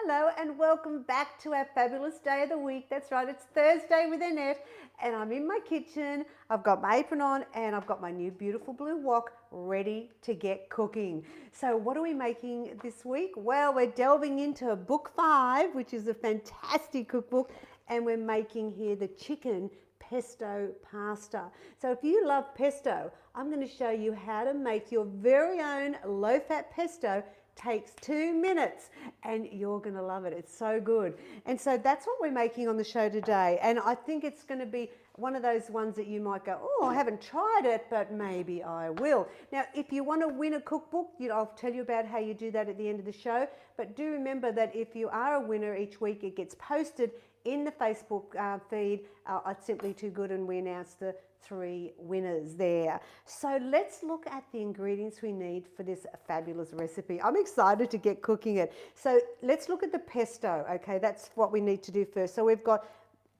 Hello and welcome back to our fabulous day of the week. That's right, it's Thursday with Annette and I'm in my kitchen. I've got my apron on and I've got my new beautiful blue wok ready to get cooking. So what are we making this week? Well, we're delving into book 5, which is a fantastic cookbook, and we're making here the chicken pesto pasta. So if you love pesto, I'm going to show you how to make your very own low-fat pesto. Takes 2 minutes and you're going to love it. It's so good. And so that's what we're making on the show today. And I think it's going to be one of those ones that you might go, oh, I haven't tried it, but maybe I will. Now, if you want to win a cookbook, I'll tell you about how you do that at the end of the show. But do remember that if you are a winner each week, it gets posted in the Facebook feed at Simply Too Good, and we announce the 3 winners there. So let's look at the ingredients we need for this fabulous recipe. I'm excited to get cooking it. So let's look at the pesto. Okay, that's what we need to do first. So we've got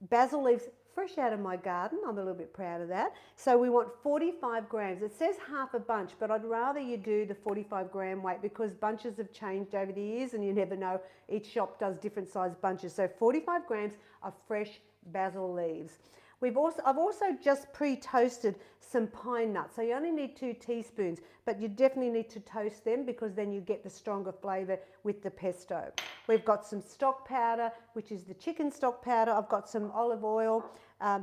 basil leaves fresh out of my garden. I'm a little bit proud of that. So we want 45 grams. It says half a bunch, but I'd rather you do the 45 gram weight because bunches have changed over the years and you never know. Each shop does different size bunches. So 45 grams of fresh basil leaves. I've also just pre-toasted some pine nuts. So you only need 2 teaspoons, but you definitely need to toast them because then you get the stronger flavour with the pesto. We've got some stock powder, which is the chicken stock powder. I've got some olive oil,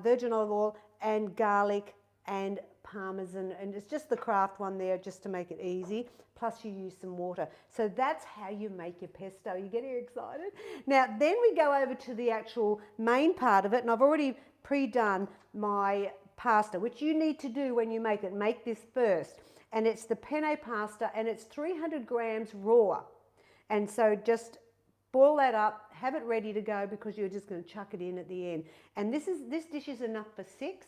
virgin olive oil, and garlic and parmesan, and it's just the Kraft one there just to make it easy, plus you use some water. So that's how you make your pesto. You getting excited? Now then we go over to the actual main part of it, and I've already pre-done my pasta, which you need to do when you make it. Make this first, and it's the penne pasta, and it's 300 grams raw, and so just boil that up, have it ready to go because you're just going to chuck it in at the end. And this dish is enough for 6.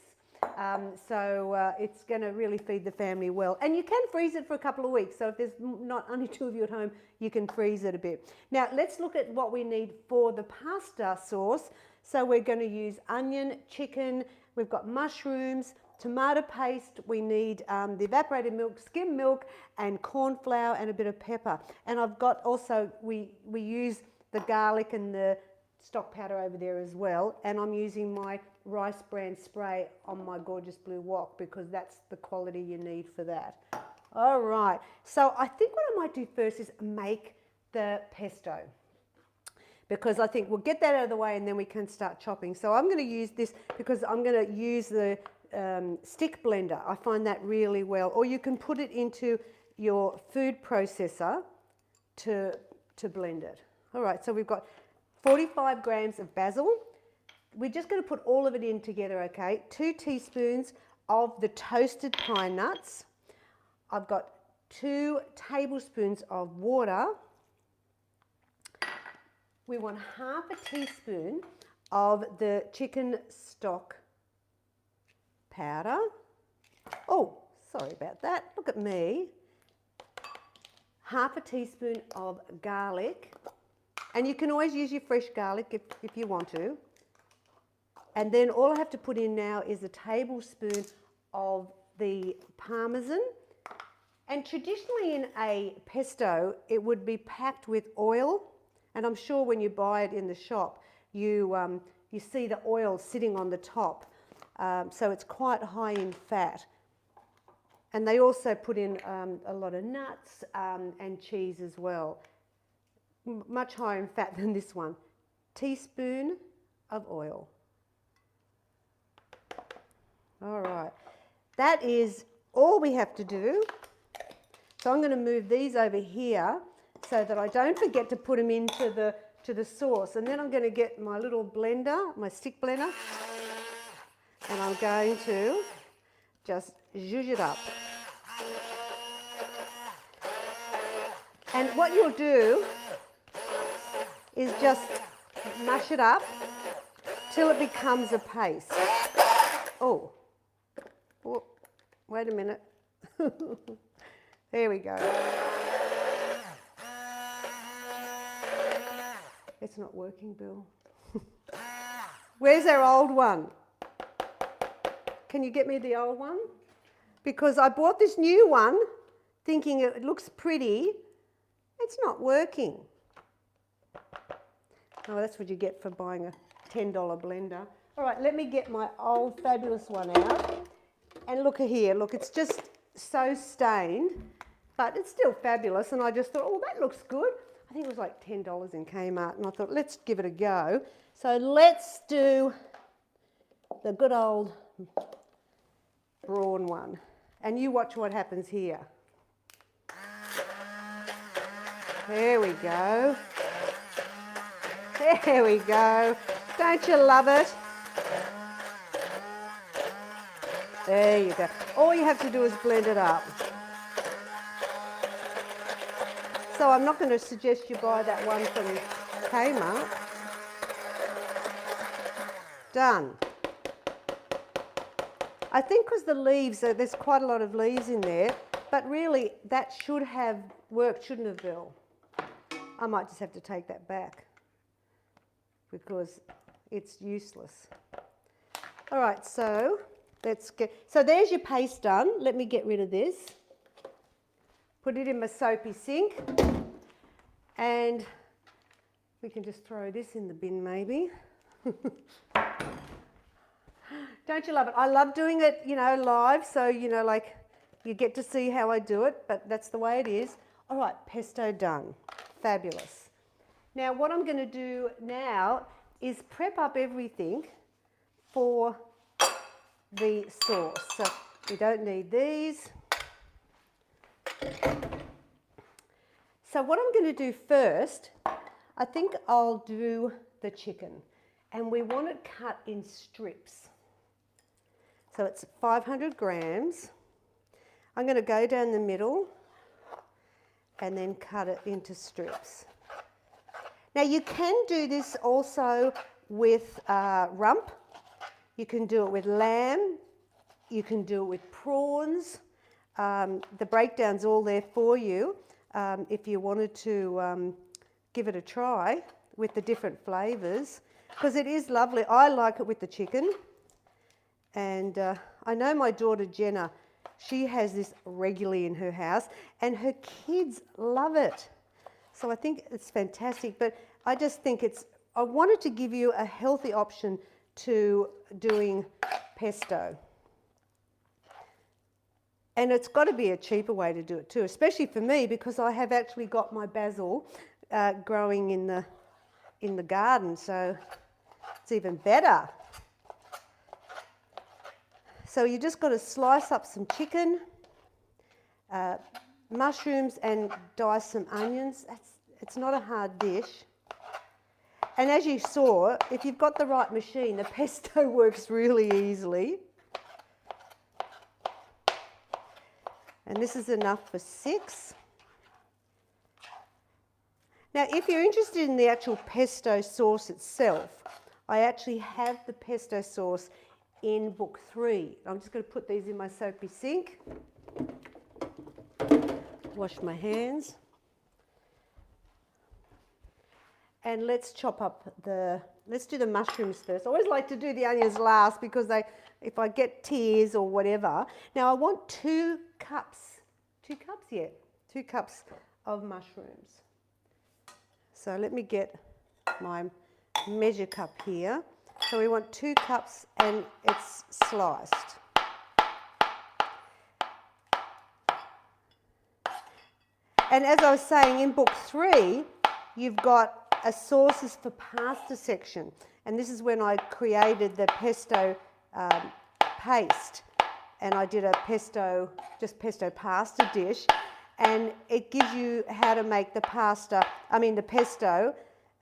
So it's going to really feed the family well, and you can freeze it for a couple of weeks. So if there's not only 2 of you at home, you can freeze it a bit. Now let's look at what we need for the pasta sauce. So we're going to use onion, chicken, we've got mushrooms, tomato paste, we need the evaporated milk, skim milk, and corn flour and a bit of pepper. And I've got also, we use the garlic and the stock powder over there as well, and I'm using my rice bran spray on my gorgeous blue wok because that's the quality you need for that. All right, so I think what I might do first is make the pesto, because I think we'll get that out of the way and then we can start chopping. So I'm going to use this because I'm going to use the stick blender. I find that really well, or you can put it into your food processor to blend it. All right, so we've got 45 grams of basil. We're just going to put all of it in together, okay? 2 teaspoons of the toasted pine nuts. I've got 2 tablespoons of water. We want half a teaspoon of the chicken stock powder. Oh, sorry about that. Look at me. Half a teaspoon of garlic. And you can always use your fresh garlic if you want to. And then all I have to put in now is a tablespoon of the parmesan. And traditionally in a pesto, it would be packed with oil. And I'm sure when you buy it in the shop, you see the oil sitting on the top. So it's quite high in fat. And they also put in a lot of nuts and cheese as well. Much higher in fat than this one. Teaspoon of oil. All right, that is all we have to do. So I'm going to move these over here so that I don't forget to put them into the sauce. And then I'm going to get my little blender, my stick blender, and I'm going to just zhuzh it up. And what you'll do is just mash it up till it becomes a paste. Oh, wait a minute. There we go. It's not working, Bill. Where's our old one? Can you get me the old one? Because I bought this new one thinking it looks pretty. It's not working. Oh, that's what you get for buying a $10 blender. All right, let me get my old fabulous one out. And look here, look, it's just so stained, but it's still fabulous. And I just thought, oh, that looks good. I think it was like $10 in Kmart, and I thought, let's give it a go. So let's do the good old brawn one. And you watch what happens here. There we go. There we go. Don't you love it? There you go. All you have to do is blend it up. So I'm not going to suggest you buy that one from Kmart. Done. I think because the leaves, there's quite a lot of leaves in there, but really that should have worked, shouldn't have, Bill? I might just have to take that back because it's useless. All right, so so there's your paste done. Let me get rid of this. Put it in my soapy sink, and we can just throw this in the bin maybe. Don't you love it? I love doing it, you know, live, so, you know, like you get to see how I do it, but that's the way it is. All right, pesto done. Fabulous. Now what I'm going to do now is prep up everything for the sauce. So we don't need these. So what I'm going to do first, I think I'll do the chicken, and we want it cut in strips. So it's 500 grams. I'm going to go down the middle and then cut it into strips. Now you can do this also with rump. You can do it with lamb. You can do it with prawns. The breakdown's all there for you if you wanted to give it a try with the different flavours, because it is lovely. I like it with the chicken. And I know my daughter Jenna, she has this regularly in her house, and her kids love it. So I think it's fantastic, but I just think I wanted to give you a healthy option to doing pesto. And it's got to be a cheaper way to do it too, especially for me, because I have actually got my basil growing in the garden, so it's even better. So you just got to slice up some chicken, mushrooms, and dice some onions. It's not a hard dish. And as you saw, if you've got the right machine, the pesto works really easily. And this is enough for 6. Now, if you're interested in the actual pesto sauce itself, I actually have the pesto sauce in book 3. I'm just going to put these in my soapy sink. Wash my hands. And let's chop up let's do the mushrooms first. I always like to do the onions last because if I get tears or whatever. Now I want 2 cups, 2 cups of mushrooms. So let me get my measure cup here. So we want 2 cups, and it's sliced. And as I was saying, in book 3, you've got a sauces for pasta section. And this is when I created the pesto paste. And I did a pesto pasta dish. And it gives you how to make the pesto,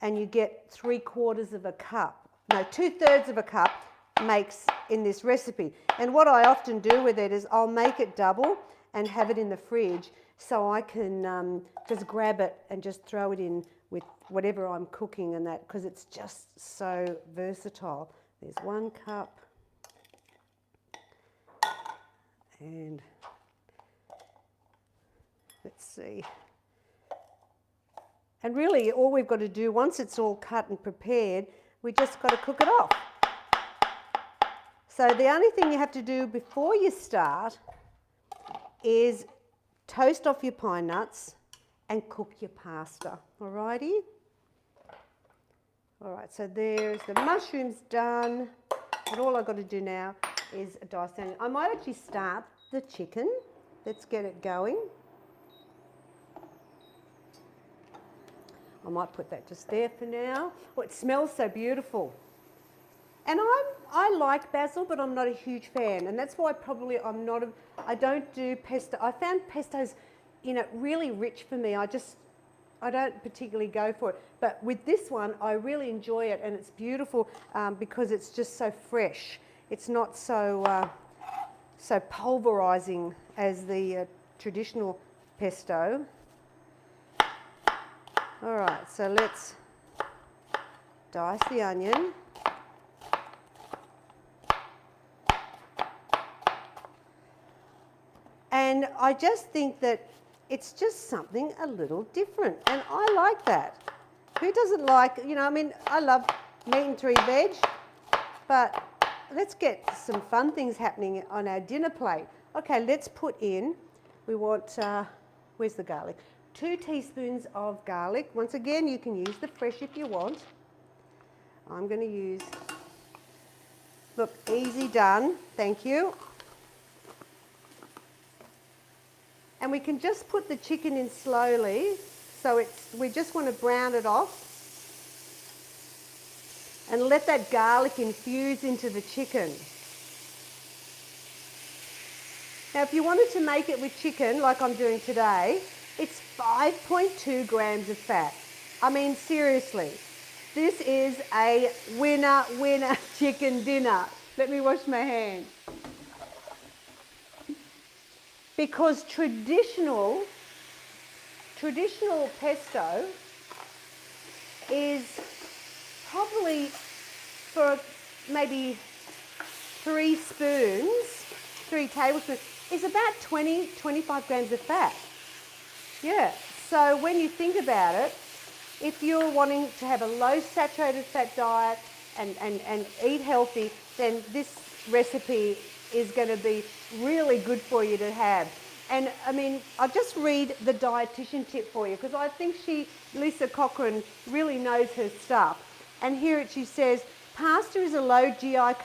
and you get 3/4 of a cup. No, 2/3 of a cup makes in this recipe. And what I often do with it is I'll make it double and have it in the fridge so I can just grab it and just throw it in with whatever I'm cooking and that, because it's just so versatile. There's 1 cup. And let's see. And really all we've got to do, once it's all cut and prepared, we just got to cook it off. So the only thing you have to do before you start is toast off your pine nuts and cook your pasta. Alrighty? All right, so there's the mushrooms done. And all I've got to do now is dice down. I might actually start the chicken. Let's get it going. I might put that just there for now. Oh, it smells so beautiful. And I like basil, but I'm not a huge fan. And that's why probably I don't do pesto. I found pesto's, really rich for me. I don't particularly go for it. But with this one, I really enjoy it, and it's beautiful because it's just so fresh. It's not so pulverising as the traditional pesto. All right, so let's dice the onion. And I just think that it's just something a little different, and I like that. Who doesn't like, I love meat and 3 veg, but let's get some fun things happening on our dinner plate. Okay, let's put in, we want, where's the garlic? 2 teaspoons of garlic. Once again, you can use the fresh if you want. I'm going to use, look, easy done, thank you. And we can just put the chicken in slowly, so we just want to brown it off and let that garlic infuse into the chicken. Now, if you wanted to make it with chicken, like I'm doing today, it's 5.2 grams of fat. I mean, seriously, this is a winner chicken dinner. Let me wash my hands. Because traditional pesto is probably for maybe 3 tablespoons, is about 25 grams of fat. Yeah, so when you think about it, if you're wanting to have a low saturated fat diet and eat healthy, then this recipe is going to be really good for you to have. And I mean, I'll just read the dietitian tip for you, because I think Lisa Cochran really knows her stuff. And here she says, pasta is a low GI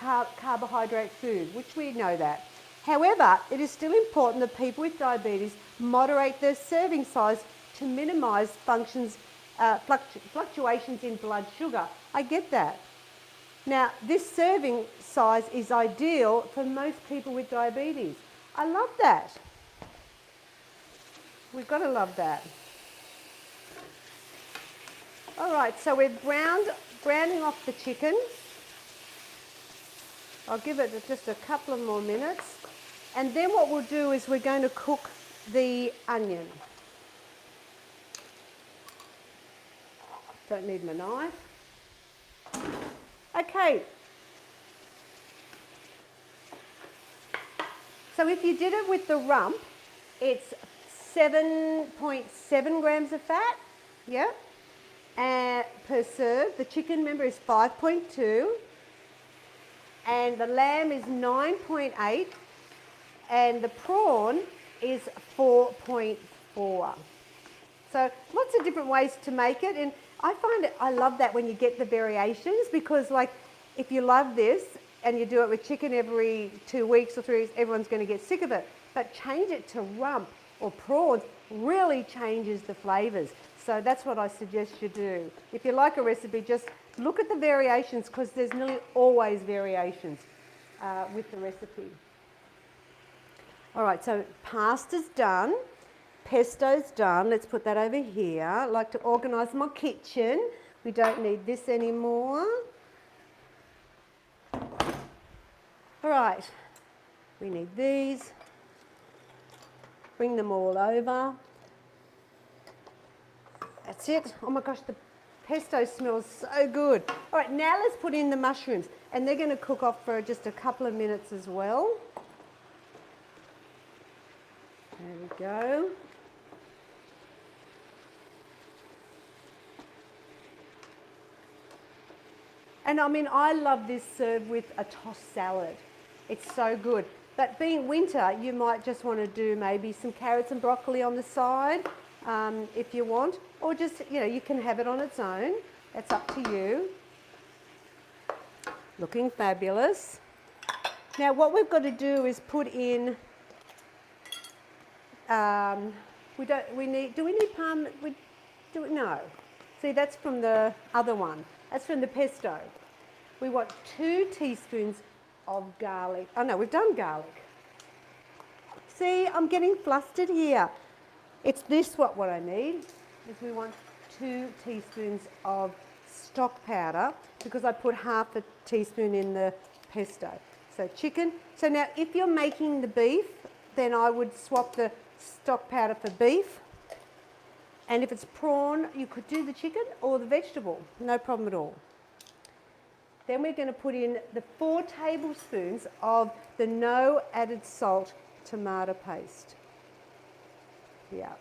carbohydrate food, which we know that. However, it is still important that people with diabetes moderate their serving size to minimise fluctuations in blood sugar. I get that. Now, this serving size is ideal for most people with diabetes. I love that. We've got to love that. All right, so we're browning off the chicken. I'll give it just a couple of more minutes. And then what we'll do is we're going to cook the onion. Don't need my knife. Okay. So if you did it with the rump, it's 7.7 grams of fat, yeah, per serve. The chicken, remember, is 5.2, and the lamb is 9.8, and the prawn is 4.4. So lots of different ways to make it, and I love that when you get the variations, because like if you love this and you do it with chicken every 2 weeks or 3 weeks, everyone's going to get sick of it. But change it to rump or prawns, really changes the flavours. So that's what I suggest you do. If you like a recipe, just look at the variations, because there's nearly always variations with the recipe. All right, so pasta's done, pesto's done. Let's put that over here. I like to organise my kitchen. We don't need this anymore. All right, we need these. Bring them all over. That's it. Oh my gosh, the pesto smells so good. All right, now let's put in the mushrooms, and they're going to cook off for just a couple of minutes as well. There we go. And I mean, I love this served with a tossed salad. It's so good. But being winter, you might just want to do maybe some carrots and broccoli on the side if you want. Or just, you can have it on its own. That's up to you. Looking fabulous. Now what we've got to do is put in, do we need parm, no. See, that's from the other one. That's from the pesto. We want 2 teaspoons of garlic. Oh no, we've done garlic. See, I'm getting flustered here. It's this what I need, is we want 2 teaspoons of stock powder, because I put half a teaspoon in the pesto. So chicken. So now if you're making the beef, then I would swap the stock powder for beef. And if it's prawn, you could do the chicken or the vegetable, no problem at all. Then we're going to put in the 4 tablespoons of the no added salt tomato paste. Yeah.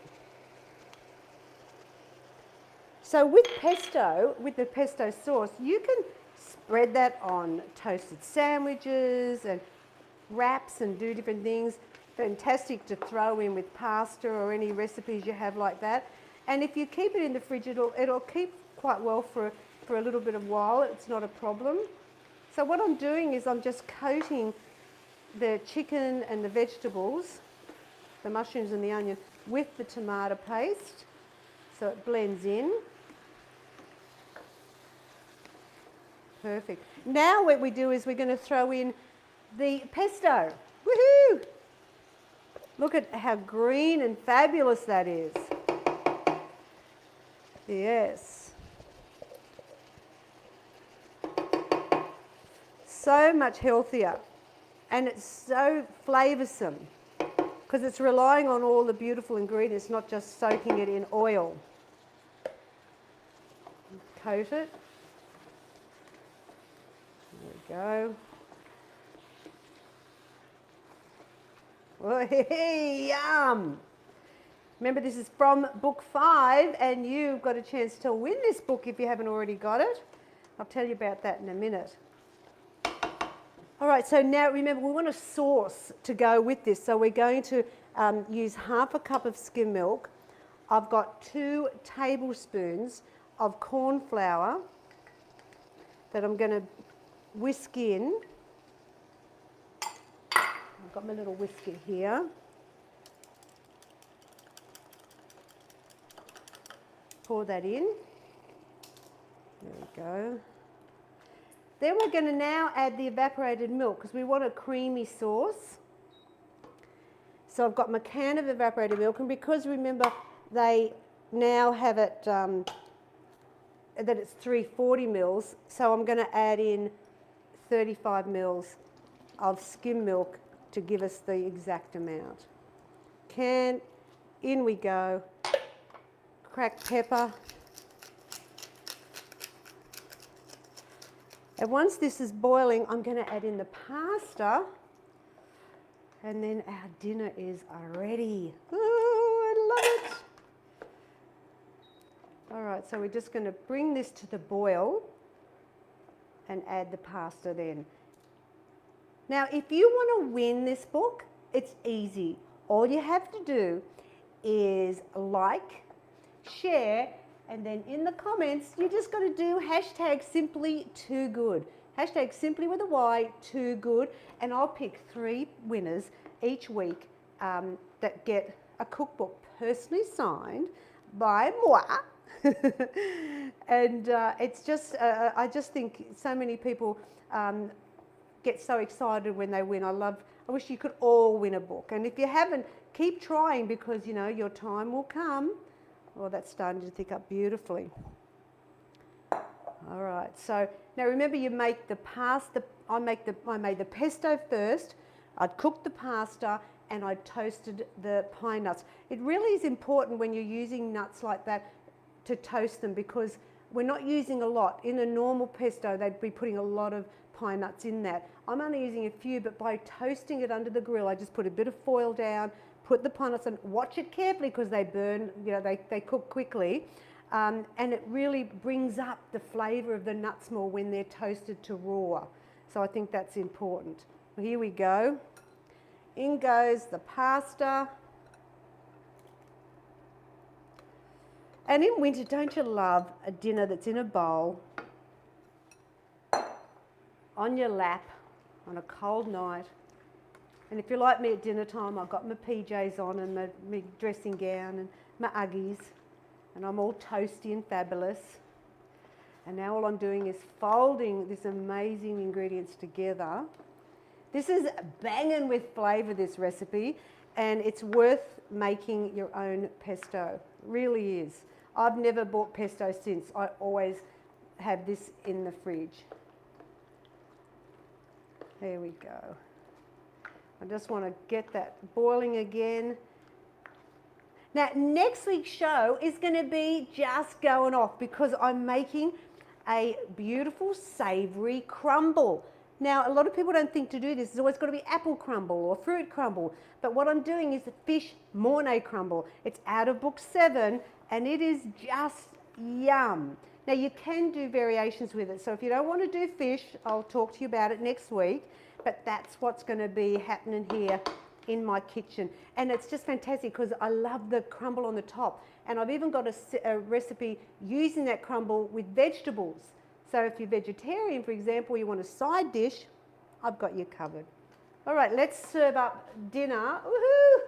So with pesto, with the pesto sauce, you can spread that on toasted sandwiches and wraps and do different things. Fantastic to throw in with pasta or any recipes you have like that. And if you keep it in the fridge, it'll keep quite well for a little bit of while. It's not a problem. So what I'm doing is I'm just coating the chicken and the vegetables, the mushrooms and the onion, with the tomato paste so it blends in. Perfect. Now what we do is we're going to throw in the pesto. Woohoo! Look at how green and fabulous that is. Yes. So much healthier, and it's so flavoursome because it's relying on all the beautiful ingredients, not just soaking it in oil. Coat it. There we go. Oh, hey, yum! Remember, this is from book 5, and you've got a chance to win this book if you haven't already got it. I'll tell you about that in a minute. All right, so now remember, we want a sauce to go with this. So we're going to use half a cup of skim milk. I've got 2 tablespoons of corn flour that I'm going to whisk in. I've got my little whisker here. Pour that in. There we go. Then we're going to now add the evaporated milk because we want a creamy sauce. So I've got my can of evaporated milk, and because remember they now have it that it's 340 mils, so I'm going to add in 35 mils of skim milk to give us the exact amount. Can, in we go. Cracked pepper. And once this is boiling, I'm going to add in the pasta, and then our dinner is ready. Oh, I love it. All right, so we're just going to bring this to the boil and add the pasta then. Now, if you want to win this book, it's easy. All you have to do is like, share, and then in the comments, you just got to do hashtag Symply Too Good. Hashtag Symply with a Y, Too Good, and I'll pick 3 winners each week that get a cookbook personally signed by moi. And it's just, I just think so many people get so excited when they win. I wish you could all win a book. And if you haven't, keep trying, because you know your time will come. Well, that's starting to thick up beautifully. All right, so now remember, you make the pasta. I made the pesto first. I'd cooked the pasta and I toasted the pine nuts. It really is important when you're using nuts like that to toast them, because we're not using a lot. In a normal pesto, they'd be putting a lot of pine nuts in that. I'm only using a few, but by toasting it under the grill, I just put a bit of foil down, put the pine nuts, and watch it carefully because they burn, you know, they cook quickly. And it really brings up the flavour of the nuts more when they're toasted to raw. So I think that's important. Well, here we go. In goes the pasta. And in winter, don't you love a dinner that's in a bowl on your lap on a cold night. And if you're like me at dinner time, I've got my PJs on and my dressing gown and my Uggies, and I'm all toasty and fabulous. And now all I'm doing is folding these amazing ingredients together. This is banging with flavour, this recipe, and it's worth making your own pesto. It really is. I've never bought pesto since. I always have this in the fridge. There we go. I just want to get that boiling again. Now, next week's show is going to be just going off because I'm making a beautiful savoury crumble. Now, a lot of people don't think to do this. It's always got to be apple crumble or fruit crumble. But what I'm doing is a fish mornay crumble. It's out of book 7 and it is just yum. Now, you can do variations with it. So if you don't want to do fish, I'll talk to you about it next week. But that's what's going to be happening here in my kitchen. And it's just fantastic because I love the crumble on the top. And I've even got a recipe using that crumble with vegetables. So if you're vegetarian, for example, you want a side dish, I've got you covered. All right, let's serve up dinner. Woohoo!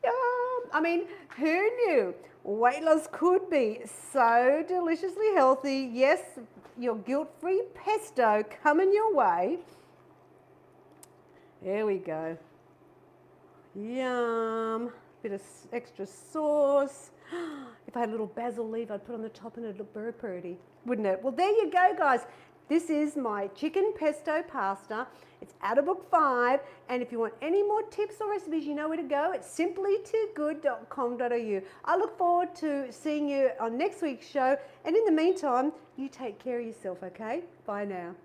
Yum! I mean, who knew weight loss could be so deliciously healthy? Yes, your guilt-free pesto coming your way. There we go. Yum. Bit of extra sauce. If I had a little basil leaf, I'd put on the top and it'd look very pretty, wouldn't it? Well, there you go, guys. This is my chicken pesto pasta. It's out of book 5. And if you want any more tips or recipes, you know where to go. It's simplytoogood.com.au. I look forward to seeing you on next week's show. And in the meantime, you take care of yourself, okay? Bye now.